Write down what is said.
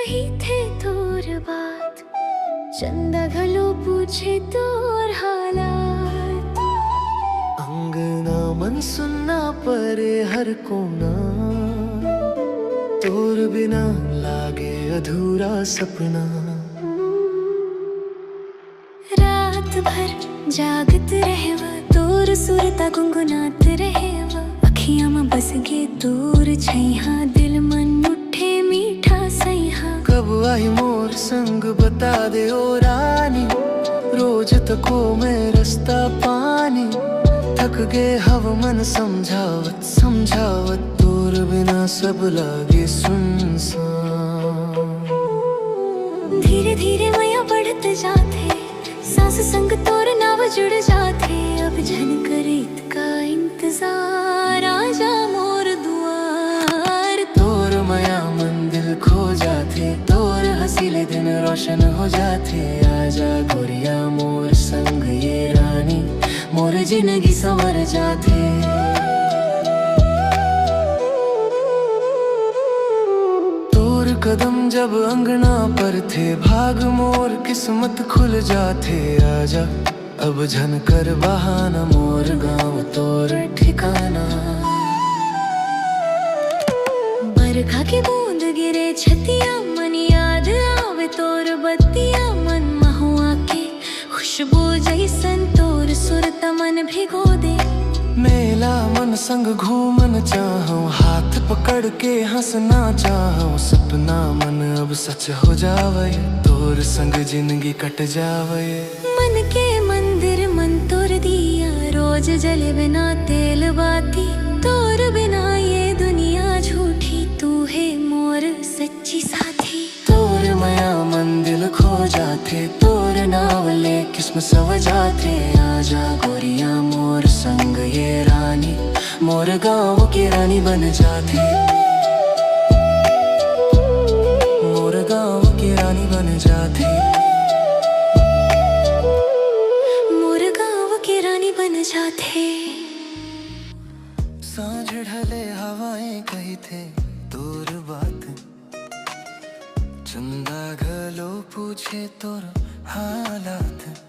कही थे तोर बात, चंदा घलो पूछे तोर हालात। अंगना मन सुनना परे हर कोना, तोर बिना लागे अधूरा सपना। रात भर जागत रहेव, तोर सुरता गुनगुनात रहेव। अखियां में बस गे तोर छैहा, दिल मन उठे मीठा सैहा। कब आई मोर संग बता दे ओ रानी, रोज तको मैं रास्ता पानी। थक गे हव मन समझावत समझावत, तोर बिना सब लागे सुनसान। धीरे धीरे माया बढ़त जाथे, सांस संग तोर नाव जुड़ जाथे। अब झन करीत का इंतजार, आजा मोर दुआर। तोर माया मन दिल खो जाथे, तोर हसीले दिन रोशन हो जाथे। आजा गोरिया मोर संग ये रानी, मोर जिंदगी संवर जाथे। तोर कदम जब अंगना पर थे, भाग मोर किस्मत खुल जाथे। आजा अब झन कर बहाना, मोर गाँव तोर ठिकाना। बरखा की बूंद गिरे छतिया, मन याद आवे तोर बत्तिया। मन महुआ के खुशबू जैसन, तोर सुरत मन भिगो दे। मेला मन संग घूमन चाहूं, हाथ पकड़ के हंसना चाहूं। सपना मन अब सच हो जावे, तोर संग जिंदगी कट जावे। मन के मंदिर मन तोर दिया, रोज जले बिना तेल बाती। तोर बिना ये दुनिया झूठी, तू है मोर सच्ची साथी। तोर माया मन दिल खो जाथे, तोर नावले किस्म सव जाथे। आजा गोरिया मोर संग ये रानी, मोर गाँव की रानी बन जाथे। मोर गाँव की रानी बन जाथे। मोर गाँव की रानी बन जाथे। सांझ ढले हवाएं कही थे तोर बात, चंदा घलो पूछे तोर हालात।